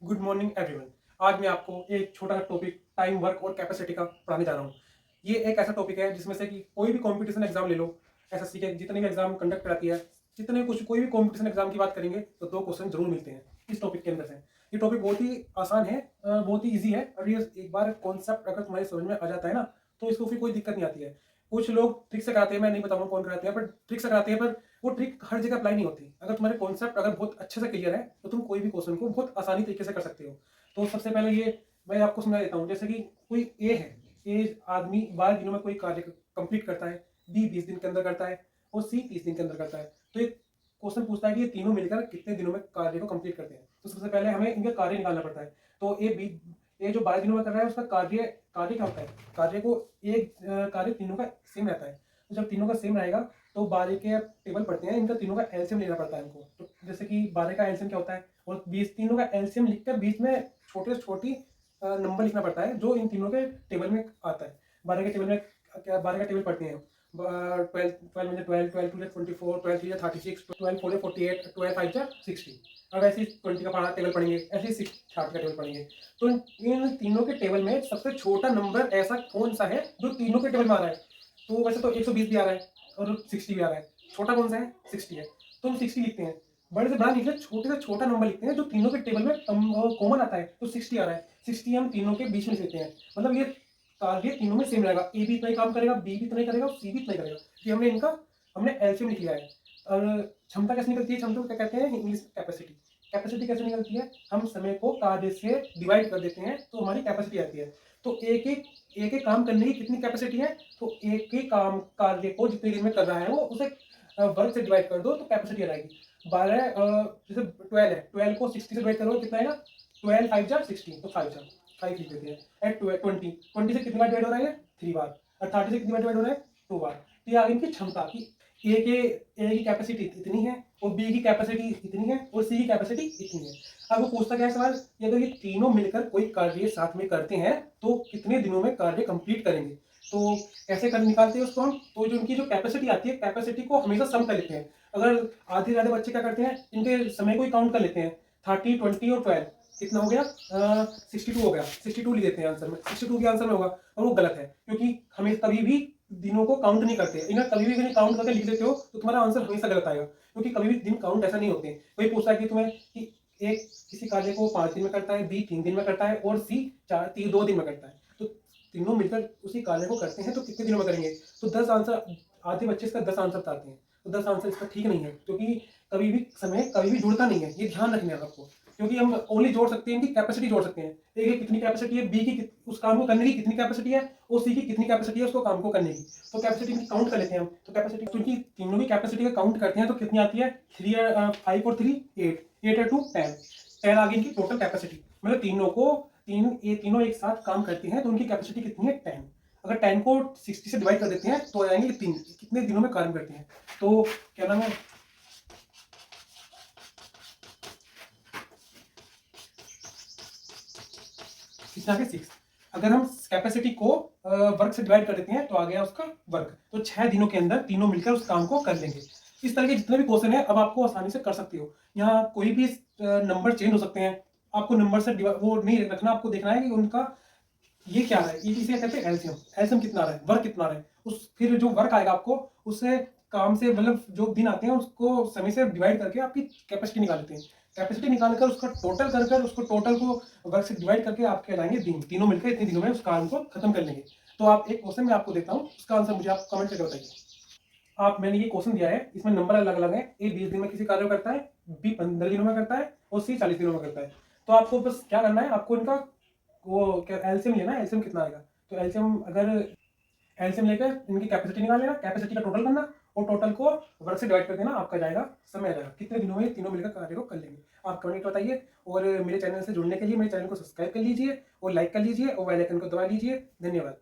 Good morning everyone. आज मैं आपको एक छोटा सा टॉपिक टाइम, वर्क और कैपेसिटी का पढ़ाने जा रहा हूँ। ये एक ऐसा टॉपिक है जिसमें से कि कोई भी कॉम्पिटिशन एग्जाम ले लो, एसएससी के जितने भी एग्जाम कंडक्ट कराती है, जितने कुछ कोई भी कॉम्पिटिशन एग्जाम की बात करेंगे तो दो क्वेश्चन जरूर मिलते हैं इस टॉपिक के अंदर से। ये टॉपिक बहुत ही आसान है, बहुत ही ईजी है और ये एक बार कॉन्सेप्ट अगर तुम्हारी समझ में आ जाता है ना तो इसको फिर कोई दिक्कत नहीं आती है। कुछ लोग ट्रिक से कराते हैं, मैं नहीं बताऊंगा कौन कराते हैं, पर ट्रिक से कराते हैं, पर वो ट्रिक हर जगह अप्लाई नहीं होती। अगर तुम्हारे कॉन्सेप्ट अगर बहुत अच्छे से क्लियर है तो तुम कोई भी क्वेश्चन को बहुत आसानी तरीके से कर सकते हो। तो सबसे पहले ये मैं आपको समझा देता हूँ। जैसे कि कोई ए है, ए आदमी 12 दिनों में कोई कार्य कंप्लीट करता है, बी 20 दिन के अंदर करता है और सी 30 दिन के अंदर करता है। तो एक क्वेश्चन पूछता है कि ये तीनों मिलकर कितने दिनों में कार्य को कंप्लीट करते हैं। तो सबसे पहले हमें इनका कार्य निकालना पड़ता है। तो ए जो 12 दिनों में कर रहा है उसका कार्य कार्य क्या होता है? कार्य को एक कार्य तीनों का सेम रहता है। तो जब तीनों का सेम रहेगा तो 12 के टेबल पढ़ते हैं, इनका तीनों का एलसीएम लेना पड़ता है हमको। तो जैसे कि 12 का एलसीएम क्या होता है और 20 तीनों का एलसीएम लिखकर बीच में छोटे से छोटी नंबर लिखना पड़ता है जो इन तीनों के टेबल में आता है। 12 के टेबल में क्या, 12 का टेबल पढ़ते हैं। 12 12 24, 12 36, 12 4 48, 12 5 60। अब ऐसे 20 का टेबल पढ़ेंगे, ऐसे 60 का टेबल पढ़ेंगे। तो इन तीनों के टेबल में सबसे छोटा नंबर ऐसा कौन सा है जो तीनों के टेबल में आ रहा है? तो वैसे तो 120 भी आ रहा है और 60 भी आ रहा है। छोटा कौन सा है? 60 है। तो हम 60 लिखते हैं। बड़े से बड़ा लिखते हैं, छोटे से छोटा नंबर लिखते हैं जो तीनों के टेबल में कॉमन आता है। तो 60 आ रहा है। 60 हम तीनों के बीच में लिखते हैं। मतलब ये कार्य तीनों में सेम रहेगा। ए भी इतना ही काम करेगा, बी भी इतना ही करेगा और सी भी इतना ही करेगा। ये हमने एलसीएम लिख लिया है। और क्षमता कैसे निकलती है? क्षमता को क्या कहते हैं इंग्लिश में? कैपेसिटी। कैपेसिटी कैसे निकलती है? हम समय को कार्य से डिवाइड कर देते हैं तो हमारी कैपेसिटी आती है। तो एक एक काम करने की कितनी कैपेसिटी है? तो एक ही काम कार्य को जितनी देर में कर रहा है वो उसे वर्क से डिवाइड कर दो तो कैपेसिटी आ जाएगी। 12 जैसे 12 है, 12 को 60 से डिवाइड करो कितना आएगा? 12 5 जा 16, तो 5 जा 5 लिख देते हैं। एट 20 से कितनी बार डिवाइड हो रहा है? 3 बार। और 30 से कितनी बार डिवाइड हो रहा है? 2 बार। तो ये आ गई इनकी क्षमता की ए की कैपेसिटी इतनी है और बी की कैपेसिटी इतनी है और सी की कैपेसिटी इतनी है। अब वो पूछता क्या है सवाल, ये अगर ये तीनों मिलकर कोई कार्य साथ में करते हैं तो कितने दिनों में कार्य कंप्लीट करेंगे? तो कैसे कर निकालते हैं उसको हम? तो जो उनकी जो कैपेसिटी आती है, कैपेसिटी को हमेशा सम कर लेते हैं। अगर आधे से ज्यादा बच्चे क्या करते हैं, इनके समय को ही काउंट कर लेते हैं। 30, 20 और 12 कितना हो गया? 62 हो गया। 62 लिख देते हैं आंसर में। 62 के आंसर में होगा और वो गलत है क्योंकि हमें कभी भी दिनों को काउंट नहीं करते। इन्हें कभी भी काउंट करके लिख देते हो तो तुम्हारा आंसर हमेशा गलत आएगा क्योंकि कभी भी दिन काउंट ऐसा नहीं होते। कोई पूछता है कि तुम्हें कि एक किसी कार्य को 5 दिन में करता है, बी 3 दिन में करता है और सी 2 दिन में करता है। तो तीनों मिलकर उसी कार्य को करते हैं तो कितने दिनों में करेंगे? तो 10 आंसर, आधे बच्चे इसका 10 आंसर बताते हैं। तो 10 आंसर इसका ठीक नहीं है क्योंकि कभी भी समय कभी भी जुड़ता नहीं है। ये ध्यान रखना है आपको क्योंकि हम ओनली जोड़ सकते हैं, इनकी कैपेसिटी जोड़ सकते हैं। ए की कितनी कैपेसिटी है, बी की उस काम को करने की कितनी कैपेसिटी है और सी की कितनी कैपेसिटी है उसको काम को करने की। तो कैपेसिटी की काउंट कर लेते हैं हम। तो कैपेसिटी क्योंकि तीनों की कैपेसिटी का काउंट करते हैं तो कितनी आती है? 5 और 3 8, 8 है 2 10, 10 आ गई इनकी टोटल कैपेसिटी। मतलब तीनों एक साथ काम करते हैं तो उनकी कैपेसिटी कितनी है? 10। अगर 10 को 60 से डिवाइड कर देते हैं तो आ जाएंगे तीन, कितने दिनों में कार्य करते हैं। तो क्या नाम है, कितना है? 6। अगर हम कैपेसिटी को वर्क से डिवाइड कर देते हैं तो आ गया उसका वर्क। तो 6 दिनों के अंदर तीनों मिलकर उस काम को कर लेंगे। इस तरह के जितने भी क्वेश्चन है अब आपको आसानी से कर सकते हो। यहाँ कोई भी नंबर चेंज हो सकते हैं। आपको नंबर से वो नहीं रखना, आपको देखना है कि उनका ये क्या है। ये इसे कहते हैं एलसीएम। एलसीएम कितना आ रहा है, वर्क कितना आ रहा है, उस फिर जो वर्क आएगा आपको उससे काम से मतलब जो दिन आते हैं उसको समय से डिवाइड करके आपकी कैपेसिटी निकाल लेते हैं। कैपेसिटी निकालकर उसका टोटल कर उसको टोटल को वर्क से डिवाइड करके आप कहलाएंगे दिन। तीनों मिलकर इतने दिनों में उस काम को खत्म कर लेंगे। तो आप एक क्वेश्चन मैं आपको देता हूँ, उसका आंसर मुझे आप कमेंट करके बताइए। आप मैंने ये क्वेश्चन दिया है, इसमें नंबर अलग अलग है। ए 20 दिन में किसी कार्य को करता है, बी 15 दिनों में करता है और सी 40 दिनों में करता है। तो आपको बस क्या करना है, आपको इनका वो क्या एलसीएम लेना है। एलसीएम कितना आएगा? तो एलसीएम लेकर इनकी कैपेसिटी निकाल लेना, कैपेसिटी का टोटल करना और टोटल को वर्क से डिवाइड कर देना, आपका जाएगा समय आ जाएगा कितने दिनों में तीनों मिलकर कार्य को कर लेंगे। आप कमेंट बताइए और मेरे चैनल से जुड़ने के लिए मेरे चैनल को सब्सक्राइब कर लीजिए और लाइक कर लीजिए और बेल आइकन को दबा लीजिए। धन्यवाद।